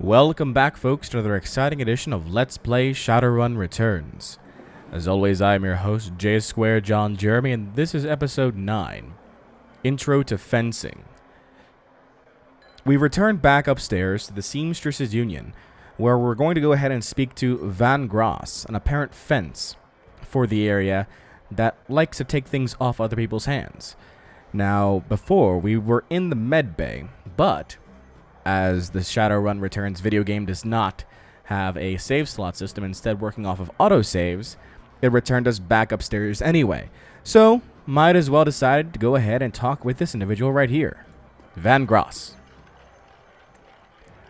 Welcome back, folks, to another exciting edition of Let's Play Shadowrun Returns. As always, I am your host, J Square John Jeremy, and this is episode 9, Intro to Fencing. We returned back upstairs to the Seamstresses Union, where we're going to go ahead and speak to Van Gras, an apparent fence for the area that likes to take things off other people's hands. Now, before, we were in the med bay, but as the Shadowrun Returns video game does not have a save slot system, instead working off of autosaves, it returned us back upstairs anyway. So, might as well decide to go ahead and talk with this individual right here, Van Gras.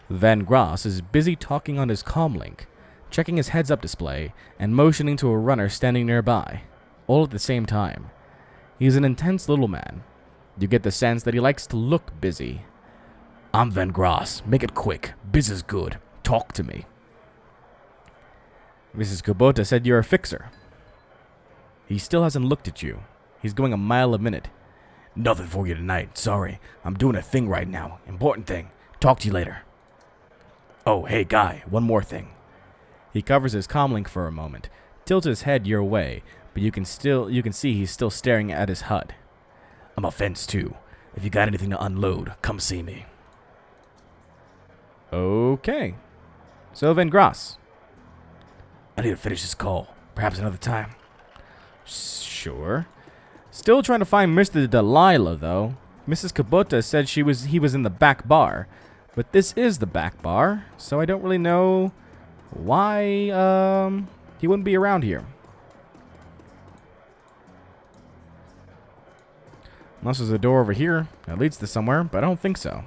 Van Gras is busy talking on his comlink, checking his heads-up display, and motioning to a runner standing nearby, all at the same time. He's an intense little man. You get the sense that he likes to look busy. "I'm Van Gras. Make it quick. Biz is good. Talk to me." Mrs. Kubota said you're a fixer. He still hasn't looked at you. He's going a mile a minute. "Nothing for you tonight. Sorry. I'm doing a thing right now. Important thing. Talk to you later." "Oh, hey, guy. One more thing." He covers his comlink for a moment, tilts his head your way, but you can see he's still staring at his HUD. "I'm a fence, too. If you got anything to unload, come see me." Okay. So, Van Gras. "I need to finish this call. Perhaps another time." Sure. Still trying to find Mr. Delilah, though. Mrs. Kubota said he was in the back bar. But this is the back bar, so I don't really know why he wouldn't be around here. Unless there's a door over here that leads to somewhere, but I don't think so.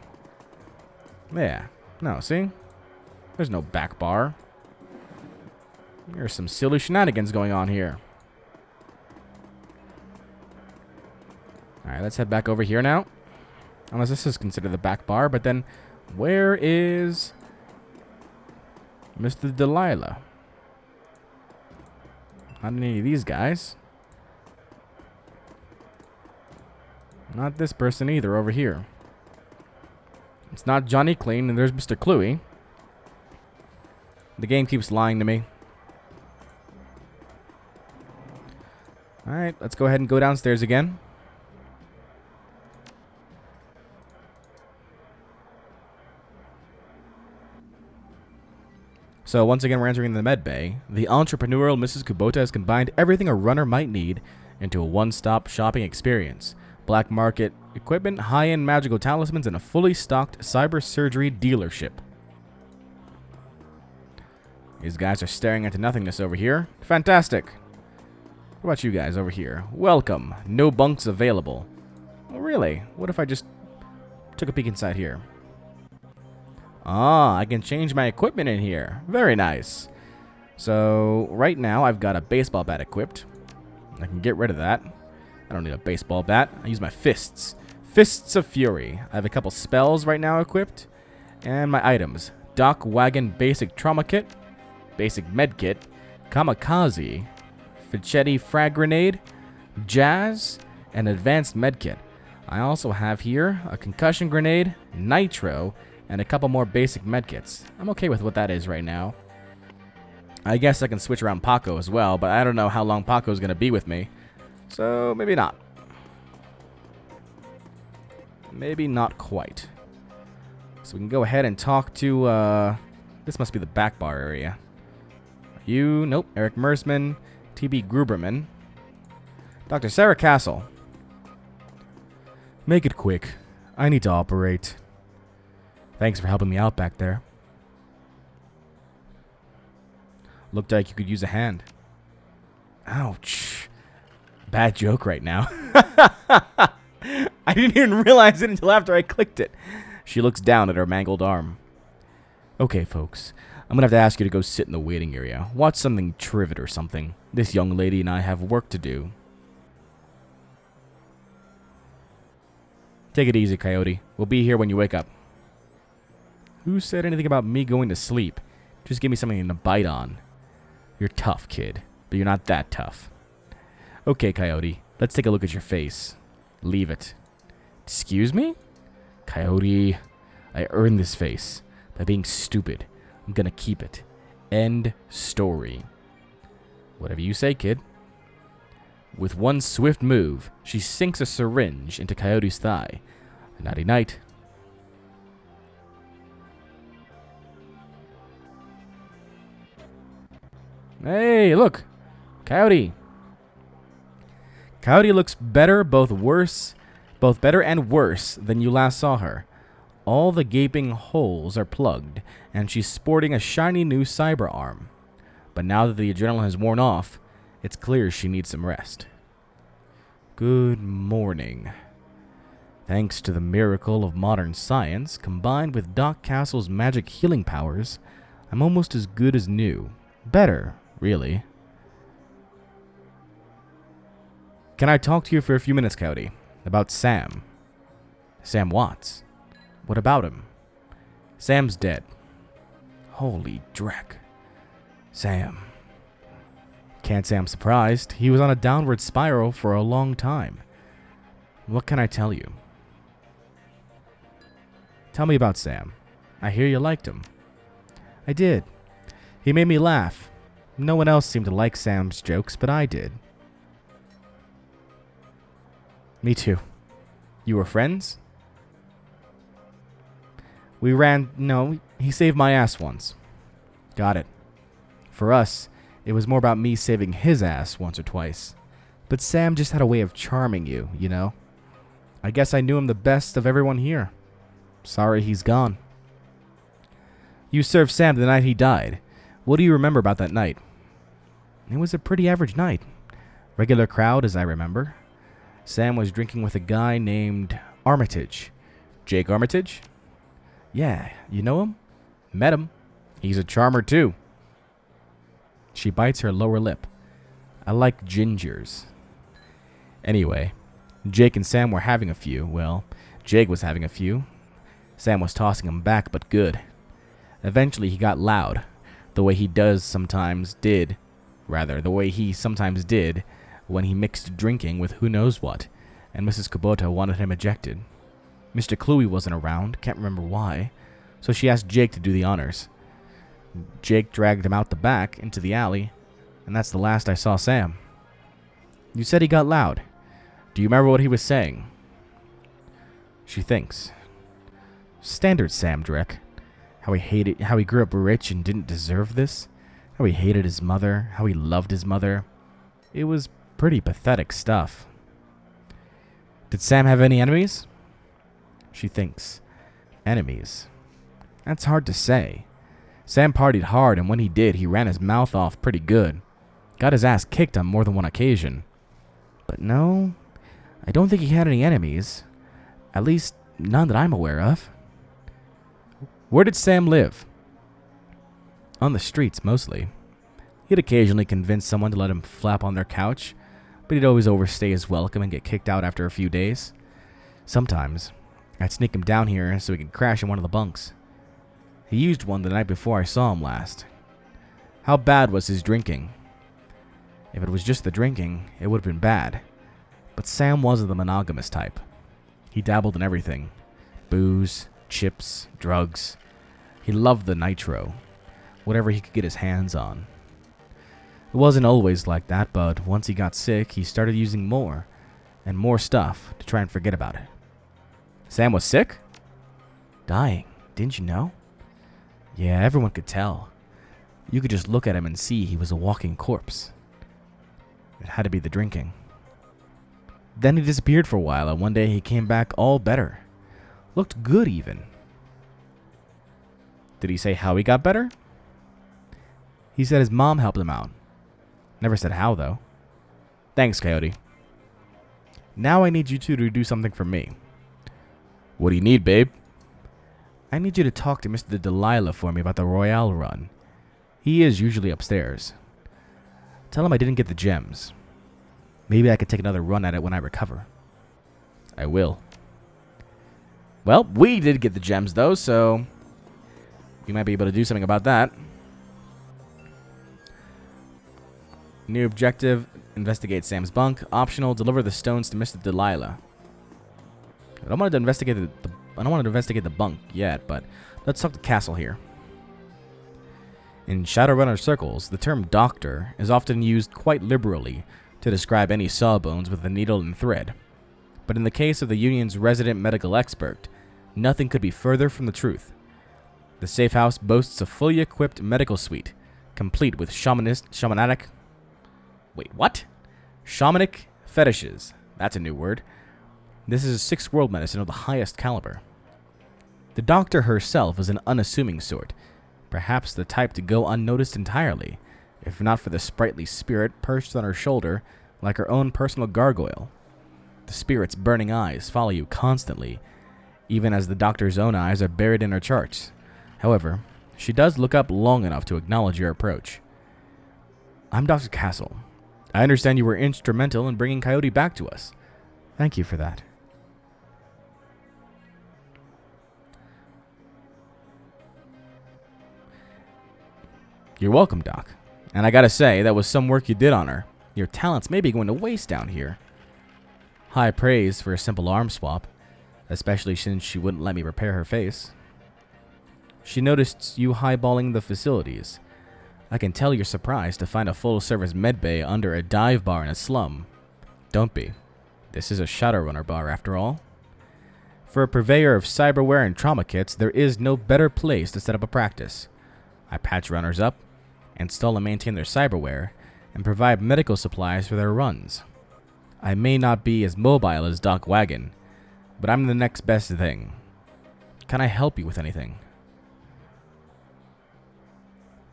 Yeah. No, see? There's no back bar. There's some silly shenanigans going on here. Alright, let's head back over here now. Unless this is considered the back bar, but then where is Mr. Delilah? Not any of these guys. Not this person either over here. It's not Johnny Clean, and there's Mr. Cluey. The game keeps lying to me. Alright, let's go ahead and go downstairs again. So once again, we're entering the med bay. The entrepreneurial Mrs. Kubota has combined everything a runner might need into a one-stop shopping experience. Black market equipment, high-end magical talismans, and a fully stocked cyber surgery dealership. These guys are staring into nothingness over here. Fantastic. What about you guys over here? Welcome. No bunks available. Oh, really? What if I just took a peek inside here? Ah, I can change my equipment in here. Very nice. So, right now, I've got a baseball bat equipped. I can get rid of that. I don't need a baseball bat. I use my fists. Fists of Fury. I have a couple spells right now equipped. And my items. Dock Wagon Basic Trauma Kit. Basic Med Kit. Kamikaze. Fichetti Frag Grenade. Jazz. And Advanced Med Kit. I also have here a Concussion Grenade. Nitro. And a couple more basic med kits. I'm okay with what that is right now. I guess I can switch around Paco as well, but I don't know how long Paco's going to be with me. So, maybe not. Maybe not quite. So we can go ahead and talk to, this must be the back bar area. You, nope, Eric Mersman, T.B. Gruberman. Dr. Sarah Castle. Make it quick. I need to operate. Thanks for helping me out back there. Looked like you could use a hand. Ouch. Bad joke right now. I didn't even realize it until after I clicked it. She looks down at her mangled arm. Okay, folks. I'm gonna have to ask you to go sit in the waiting area. Watch something trivet or something. This young lady and I have work to do. Take it easy, Coyote. We'll be here when you wake up. Who said anything about me going to sleep? Just give me something to bite on. You're tough, kid, but you're not that tough. Okay, Coyote, let's take a look at your face. Leave it. Excuse me? Coyote, I earned this face. By being stupid. I'm gonna keep it. End story. Whatever you say, kid. With one swift move, she sinks a syringe into Coyote's thigh. Nighty night. Hey, look! Coyote! Coyote looks better, both better and worse than you last saw her. All the gaping holes are plugged, and she's sporting a shiny new cyber arm. But now that the adrenaline has worn off, it's clear she needs some rest. Good morning. Thanks to the miracle of modern science, combined with Doc Castle's magic healing powers, I'm almost as good as new. Better, really. Can I talk to you for a few minutes, Coyote? About Sam. Sam Watts. What about him? Sam's dead. Holy dreck. Sam. Can't say I'm surprised. He was on a downward spiral for a long time. What can I tell you? Tell me about Sam. I hear you liked him. I did. He made me laugh. No one else seemed to like Sam's jokes, but I did. Me too. You were friends? No, he saved my ass once. Got it. For us, it was more about me saving his ass once or twice. But Sam just had a way of charming you, you know? I guess I knew him the best of everyone here. Sorry he's gone. You served Sam the night he died. What do you remember about that night? It was a pretty average night. Regular crowd, as I remember. Sam was drinking with a guy named Armitage. Jake Armitage? Yeah, you know him? Met him. He's a charmer, too. She bites her lower lip. I like gingers. Anyway, Jake and Sam were having a few. Well, Jake was having a few. Sam was tossing him back, but good. Eventually, he got loud. The way he sometimes did when he mixed drinking with who knows what, and Mrs. Kubota wanted him ejected. Mr. Cluey wasn't around, can't remember why, so she asked Jake to do the honors. Jake dragged him out the back, into the alley, and that's the last I saw Sam. You said he got loud. Do you remember what he was saying? She thinks. Standard Sam Drek. How he grew up rich and didn't deserve this. How he hated his mother, how he loved his mother. It was pretty pathetic stuff. Did Sam have any enemies? She thinks. Enemies? That's hard to say. Sam partied hard, and when he did, he ran his mouth off pretty good. Got his ass kicked on more than one occasion. But no, I don't think he had any enemies. At least, none that I'm aware of. Where did Sam live? On the streets, mostly. He'd occasionally convince someone to let him flap on their couch, but he'd always overstay his welcome and get kicked out after a few days. Sometimes, I'd sneak him down here so he could crash in one of the bunks. He used one the night before I saw him last. How bad was his drinking? If it was just the drinking, it would have been bad. But Sam wasn't the monogamous type. He dabbled in everything. Booze, chips, drugs. He loved the nitro. Whatever he could get his hands on. It wasn't always like that, but once he got sick, he started using more and more stuff to try and forget about it. Sam was sick? Dying, didn't you know? Yeah, everyone could tell. You could just look at him and see he was a walking corpse. It had to be the drinking. Then he disappeared for a while, and one day he came back all better. Looked good, even. Did he say how he got better? He said his mom helped him out. Never said how, though. Thanks, Coyote. Now I need you two to do something for me. What do you need, babe? I need you to talk to Mr. Delilah for me about the Royale run. He is usually upstairs. Tell him I didn't get the gems. Maybe I could take another run at it when I recover. I will. Well, we did get the gems, though, so we might be able to do something about that. New objective, investigate Sam's bunk. Optional, deliver the stones to Mr. Delilah. I don't want to investigate the bunk yet, but Let's talk to Castle here. In Shadowrunner circles, the term doctor is often used quite liberally to describe any sawbones with a needle and thread. But in the case of the Union's resident medical expert, nothing could be further from the truth. The safe house boasts a fully equipped medical suite, complete with shamanic fetishes. That's a new word. This is a sixth world medicine of the highest caliber. The doctor herself is an unassuming sort, perhaps the type to go unnoticed entirely, if not for the sprightly spirit perched on her shoulder like her own personal gargoyle. The spirit's burning eyes follow you constantly, even as the doctor's own eyes are buried in her charts. However, she does look up long enough to acknowledge your approach. I'm Dr. Castle. I understand you were instrumental in bringing Coyote back to us. Thank you for that. You're welcome, Doc. And I gotta say, that was some work you did on her. Your talents may be going to waste down here. High praise for a simple arm swap, especially since she wouldn't let me repair her face. She noticed you highballing the facilities. I can tell you're surprised to find a full-service medbay under a dive bar in a slum. Don't be. This is a Shadowrunner bar, after all. For a purveyor of cyberware and trauma kits, there is no better place to set up a practice. I patch runners up, install and maintain their cyberware, and provide medical supplies for their runs. I may not be as mobile as Doc Wagon, but I'm the next best thing. Can I help you with anything?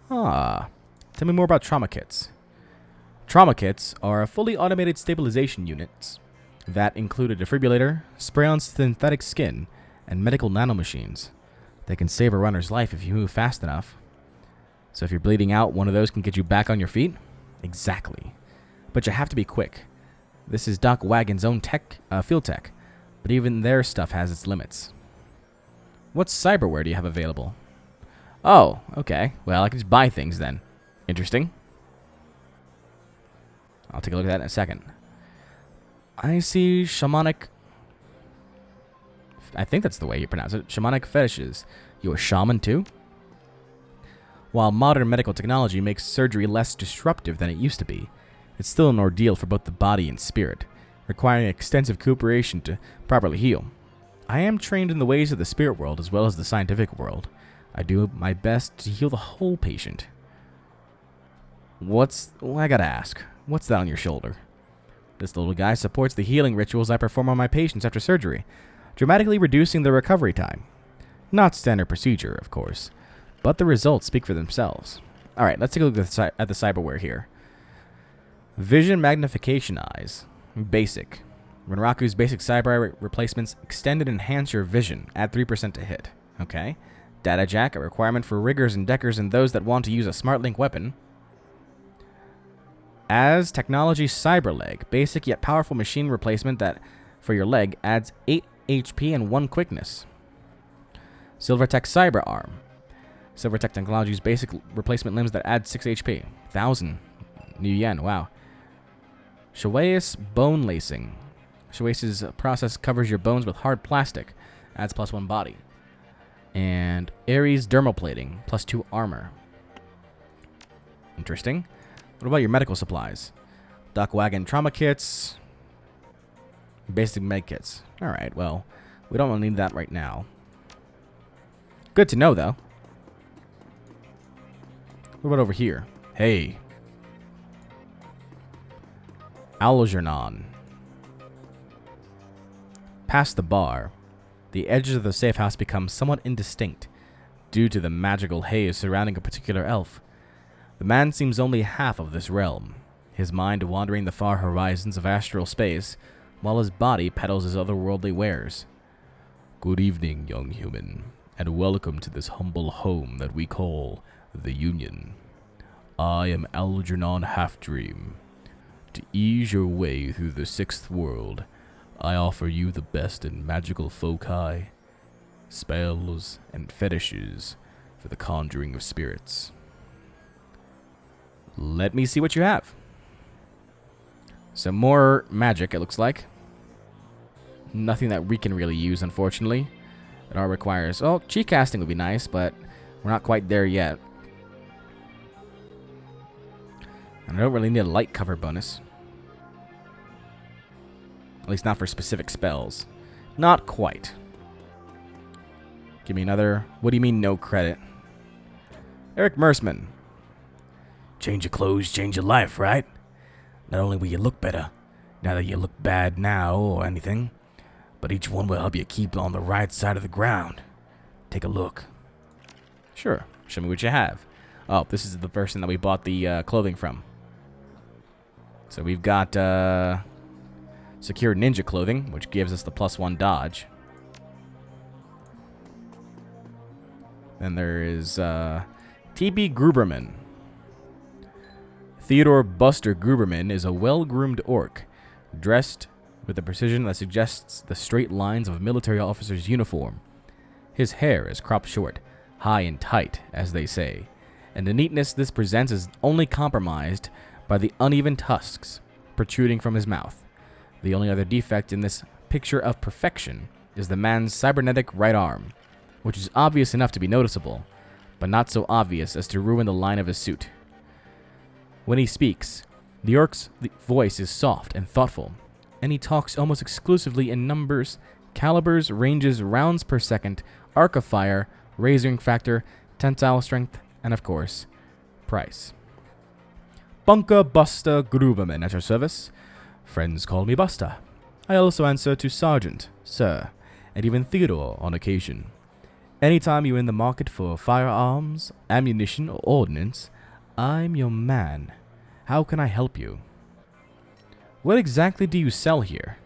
Tell me more about trauma kits. Trauma kits are fully automated stabilization units that include a defibrillator, spray-on synthetic skin, and medical nanomachines. They can save a runner's life if you move fast enough. So if you're bleeding out, one of those can get you back on your feet? Exactly. But you have to be quick. This is Doc Wagon's own field tech, but even their stuff has its limits. What cyberware do you have available? Oh, okay. Well, I can just buy things then. Interesting. I'll take a look at that in a second. I see shamanic... I think that's the way you pronounce it. Shamanic fetishes. You a shaman too? While modern medical technology makes surgery less disruptive than it used to be, it's still an ordeal for both the body and spirit, requiring extensive cooperation to properly heal. I am trained in the ways of the spirit world as well as the scientific world. I do my best to heal the whole patient. I gotta ask, what's that on your shoulder? This little guy supports the healing rituals I perform on my patients after surgery, dramatically reducing the recovery time. Not standard procedure, of course, but the results speak for themselves. Alright, let's take a look at the cyberware here. Vision magnification eyes. Basic. Renraku's basic cyber replacements extend and enhance your vision. Add 3% to hit. Okay. Data jack, a requirement for riggers and deckers and those that want to use a smart link weapon. As technology cyber leg. Basic yet powerful machine replacement that, for your leg, adds 8 HP and 1 quickness. Silvertech cyber arm. Silvertech Technology's basic replacement limbs that add 6 HP. 1,000 new yen, wow. Shawayas bone lacing. Shawayas' process covers your bones with hard plastic. Adds +1 body. And Ares dermal plating, +2 armor. Interesting. What about your medical supplies? Doc Wagon trauma kits. Basic med kits. Alright, well, we don't need that right now. Good to know, though. What about over here? Hey. Algernon. Past the bar, the edges of the safe house become somewhat indistinct due to the magical haze surrounding a particular elf. The man seems only half of this realm, his mind wandering the far horizons of astral space, while his body peddles his otherworldly wares. Good evening, young human, and welcome to this humble home that we call the Union. I am Algernon Halfdream. To ease your way through the sixth world, I offer you the best in magical foci, spells, and fetishes for the conjuring of spirits. Let me see what you have. Some more magic, it looks like. Nothing that we can really use, unfortunately. It all requires... Well, cheat casting would be nice, but we're not quite there yet. And I don't really need a light cover bonus. At least not for specific spells. Not quite. Give me another... What do you mean no credit? Eric Mersman. Change your clothes, change your life, right? Not only will you look better, now that you look bad now or anything, but each one will help you keep on the right side of the ground. Take a look. Sure. Show me what you have. Oh, this is the person that we bought the clothing from. So we've got Secure Ninja Clothing, which gives us the +1 dodge. Then there is T.B. Gruberman. Theodore Buster Gruberman is a well-groomed orc, dressed with a precision that suggests the straight lines of a military officer's uniform. His hair is cropped short, high and tight, as they say, and the neatness this presents is only compromised by the uneven tusks protruding from his mouth. The only other defect in this picture of perfection is the man's cybernetic right arm, which is obvious enough to be noticeable, but not so obvious as to ruin the line of his suit. When he speaks, the orc's voice is soft and thoughtful, and he talks almost exclusively in numbers, calibers, ranges, rounds per second, arc of fire, razoring factor, tensile strength, and of course, price. Bunker Buster Gruberman at your service. Friends call me Buster. I also answer to Sergeant, Sir, and even Theodore on occasion. Anytime you're in the market for firearms, ammunition, or ordnance, I'm your man. How can I help you? What exactly do you sell here?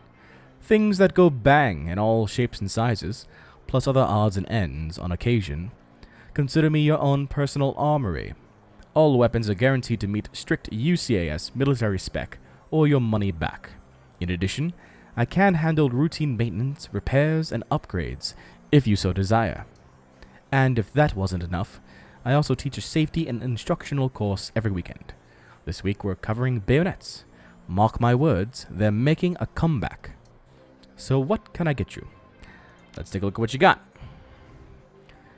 Things that go bang in all shapes and sizes, plus other odds and ends on occasion. Consider me your own personal armory. All weapons are guaranteed to meet strict UCAS military spec, or your money back. In addition, I can handle routine maintenance, repairs, and upgrades, if you so desire. And if that wasn't enough, I also teach a safety and instructional course every weekend. This week we're covering bayonets. Mark my words, they're making a comeback. So what can I get you? Let's take a look at what you got.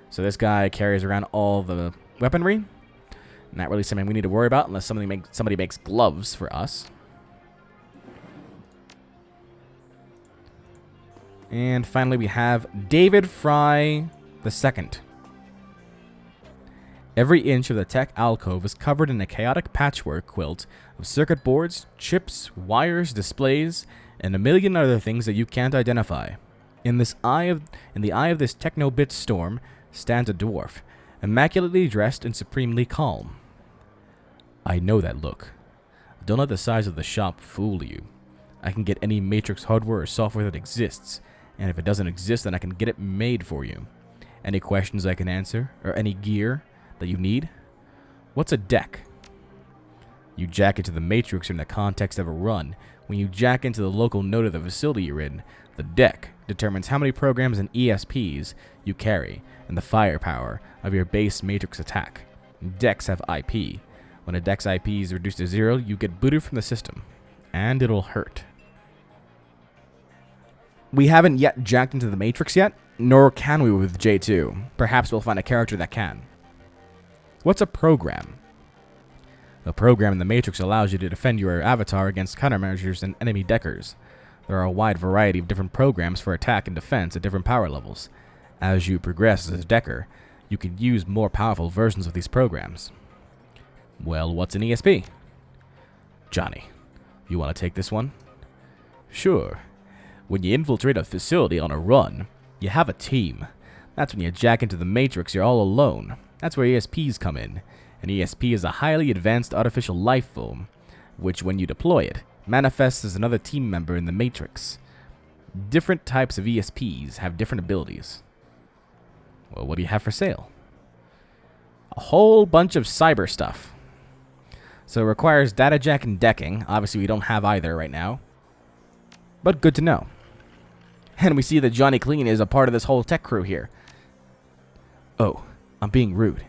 So this guy carries around all the weaponry. Not really something we need to worry about unless somebody makes gloves for us. And finally we have David Fry II. Every inch of the tech alcove is covered in a chaotic patchwork quilt of circuit boards, chips, wires, displays, and a million other things that you can't identify. In the eye of this techno-bit storm stands a dwarf, immaculately dressed and supremely calm. I know that look. Don't let the size of the shop fool you. I can get any Matrix hardware or software that exists, and if it doesn't exist, then I can get it made for you. Any questions I can answer, or any gear that you need? What's a deck? You jack into the Matrix in the context of a run. When you jack into the local node of the facility you're in, the deck determines how many programs and ESPs you carry and the firepower of your base Matrix attack. Decks have IP. When a deck's IP is reduced to 0, you get booted from the system, and it'll hurt. We haven't yet jacked into the Matrix yet, nor can we with J2. Perhaps we'll find a character that can. What's a program? A program in the Matrix allows you to defend your avatar against countermeasures and enemy deckers. There are a wide variety of different programs for attack and defense at different power levels. As you progress as a decker, you can use more powerful versions of these programs. Well, what's an ESP? Johnny, you want to take this one? Sure. When you infiltrate a facility on a run, you have a team. That's when you jack into the Matrix, you're all alone. That's where ESPs come in. An ESP is a highly advanced artificial life form, which when you deploy it, manifests as another team member in the Matrix. Different types of ESPs have different abilities. Well, what do you have for sale? A whole bunch of cyber stuff. So it requires data jack and decking. Obviously, we don't have either right now. But good to know. And we see that Johnny Clean is a part of this whole tech crew here. Oh, I'm being rude.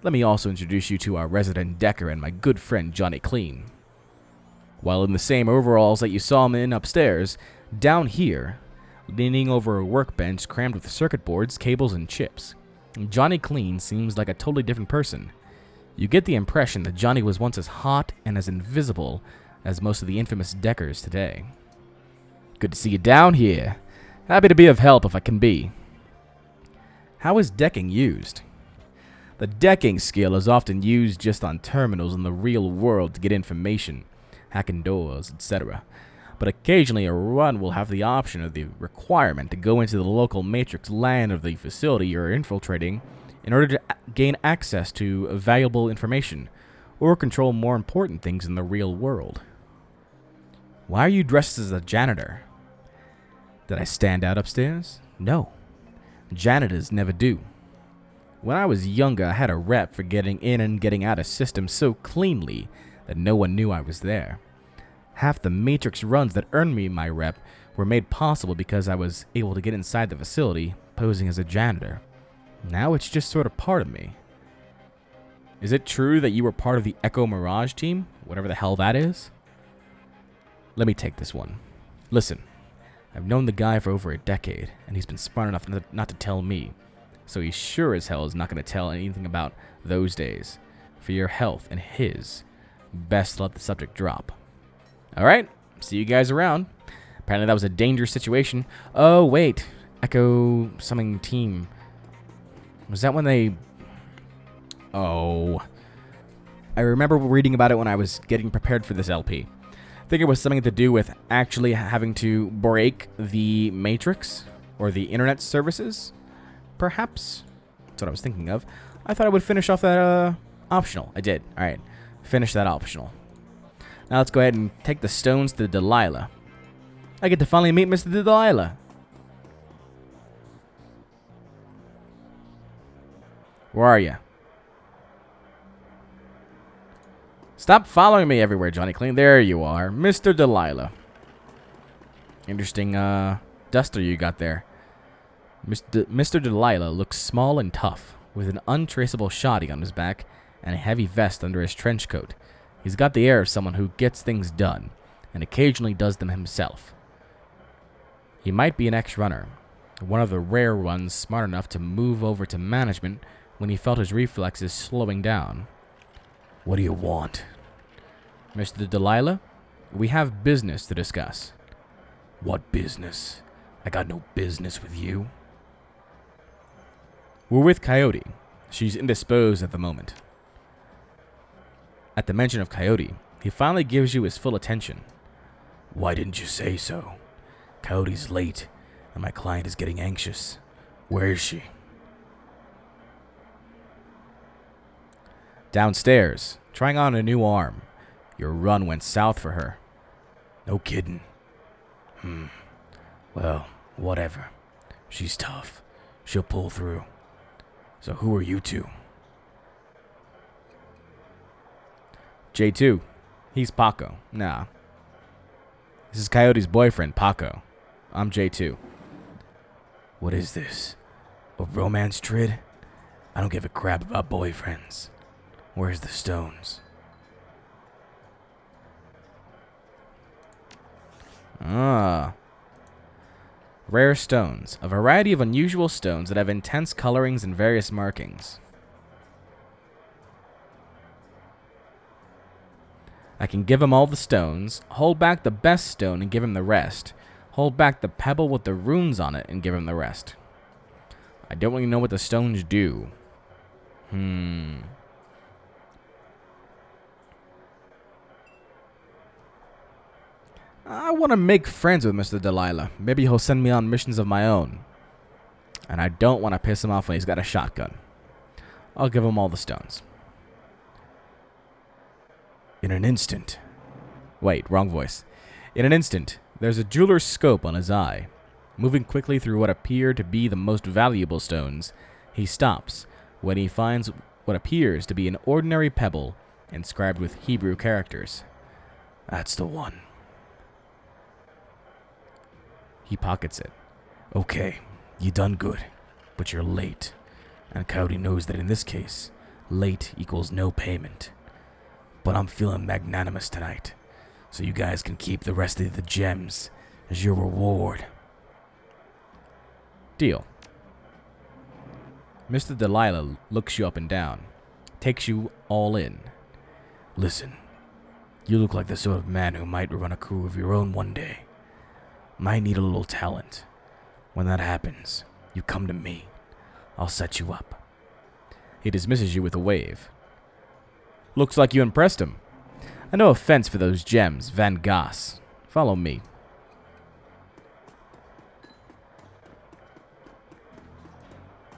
Let me also introduce you to our resident decker and my good friend Johnny Clean. While in the same overalls that you saw him in upstairs, down here, leaning over a workbench crammed with circuit boards, cables, and chips. Johnny Clean seems like a totally different person. You get the impression that Johnny was once as hot and as invisible as most of the infamous Deckers today. Good to see you down here. Happy to be of help if I can be. How is decking used? The decking skill is often used just on terminals in the real world to get information, hacking doors, etc. But occasionally a run will have the option or the requirement to go into the local matrix LAN of the facility you're infiltrating in order to gain access to valuable information or control more important things in the real world. Why are you dressed as a janitor? Did I stand out upstairs? No. Janitors never do. When I was younger, I had a rep for getting in and getting out of systems so cleanly that no one knew I was there. Half the Matrix runs that earned me my rep were made possible because I was able to get inside the facility posing as a janitor. Now it's just sort of part of me. Is it true that you were part of the Echo Mirage team? Whatever the hell that is? Let me take this one. Listen, I've known the guy for over a decade, and he's been smart enough not to tell me. So he sure as hell is not going to tell anything about those days. For your health and his, best let the subject drop. Alright, see you guys around. Apparently that was a dangerous situation. Oh, wait. Echo something team. Was that when they... Oh. I remember reading about it when I was getting prepared for this LP. I think it was something to do with actually having to break the Matrix or the internet services. Perhaps. That's what I was thinking of. I thought I would finish off that optional. I did. Alright. Finish that optional. Now let's go ahead and take the stones to Delilah. I get to finally meet Mr. Delilah. Where are you? Stop following me everywhere, Johnny Clean. There you are. Mr. Delilah. Interesting duster you got there. Mr. Delilah looks small and tough, with an untraceable shoddy on his back and a heavy vest under his trench coat. He's got the air of someone who gets things done, and occasionally does them himself. He might be an ex-runner, one of the rare ones smart enough to move over to management when he felt his reflexes slowing down. What do you want? Mr. Delilah, we have business to discuss. What business? I got no business with you. We're with Coyote. She's indisposed at the moment. At the mention of Coyote, he finally gives you his full attention. Why didn't you say so? Coyote's late, and my client is getting anxious. Where is she? Downstairs, trying on a new arm. Your run went south for her. No kidding. Well, whatever. She's tough. She'll pull through. So who are you two? J2. He's Paco. Nah. This is Coyote's boyfriend, Paco. I'm J2. What is this? A romance trid? I don't give a crap about boyfriends. Where's the stones? Rare stones. A variety of unusual stones that have intense colorings and various markings. I can give him all the stones, hold back the best stone and give him the rest, hold back the pebble with the runes on it and give him the rest. I don't really know what the stones do. I want to make friends with Mr. Delilah. Maybe he'll send me on missions of my own. And I don't want to piss him off when he's got a shotgun. I'll give him all the stones. In an instant. Wait, wrong voice. In an instant, there's a jeweler's scope on his eye. Moving quickly through what appear to be the most valuable stones, he stops when he finds what appears to be an ordinary pebble inscribed with Hebrew characters. That's the one. He pockets it. Okay, you done good, but you're late. And Coyote knows that in this case, late equals no payment. But I'm feeling magnanimous tonight, so you guys can keep the rest of the gems as your reward. Deal. Mr. Delilah looks you up and down, takes you all in. Listen, you look like the sort of man who might run a crew of your own one day. Might need a little talent. When that happens, you come to me. I'll set you up. He dismisses you with a wave. Looks like you impressed him. No offense for those gems, Van Goss. Follow me.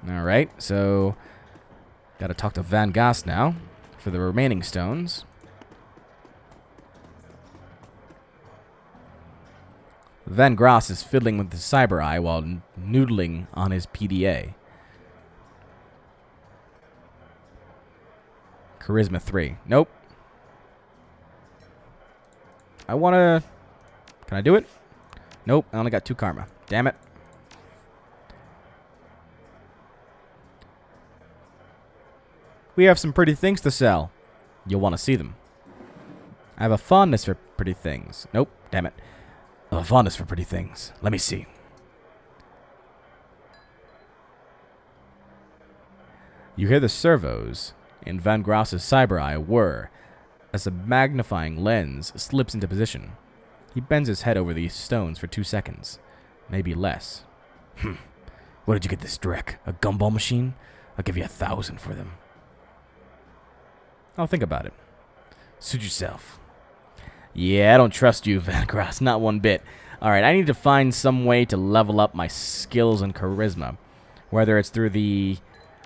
Alright, so gotta talk to Van Goss now for the remaining stones. Van Goss is fiddling with the cyber eye while noodling on his PDA. Charisma 3. Nope. I wanna... Can I do it? Nope, I only got 2 karma. Damn it. We have some pretty things to sell. You'll want to see them. I have a fondness for pretty things. Nope, damn it. A fondness for pretty things. Let me see. You hear the servos in Van Gross's cyber eye whir as a magnifying lens slips into position. He bends his head over these stones for 2 seconds. Maybe less. Where did you get this dreck? A gumball machine? I'll give you 1,000 for them. I'll think about it. Suit yourself. Yeah, I don't trust you, Van Gross. Not one bit. Alright, I need to find some way to level up my skills and charisma. Whether it's through the...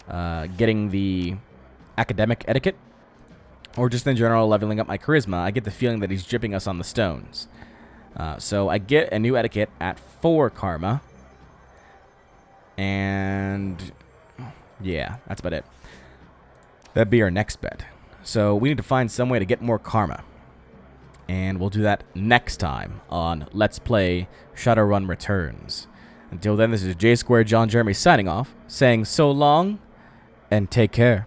getting the academic etiquette, or just in general leveling up my charisma. I get the feeling that he's dripping us on the stones. So I get a new etiquette at 4 karma. And... yeah, that's about it. That'd be our next bet. So we need to find some way to get more karma. And we'll do that next time on Let's Play Shadowrun Returns. Until then, this is J Square John Jeremy signing off, saying so long, and take care.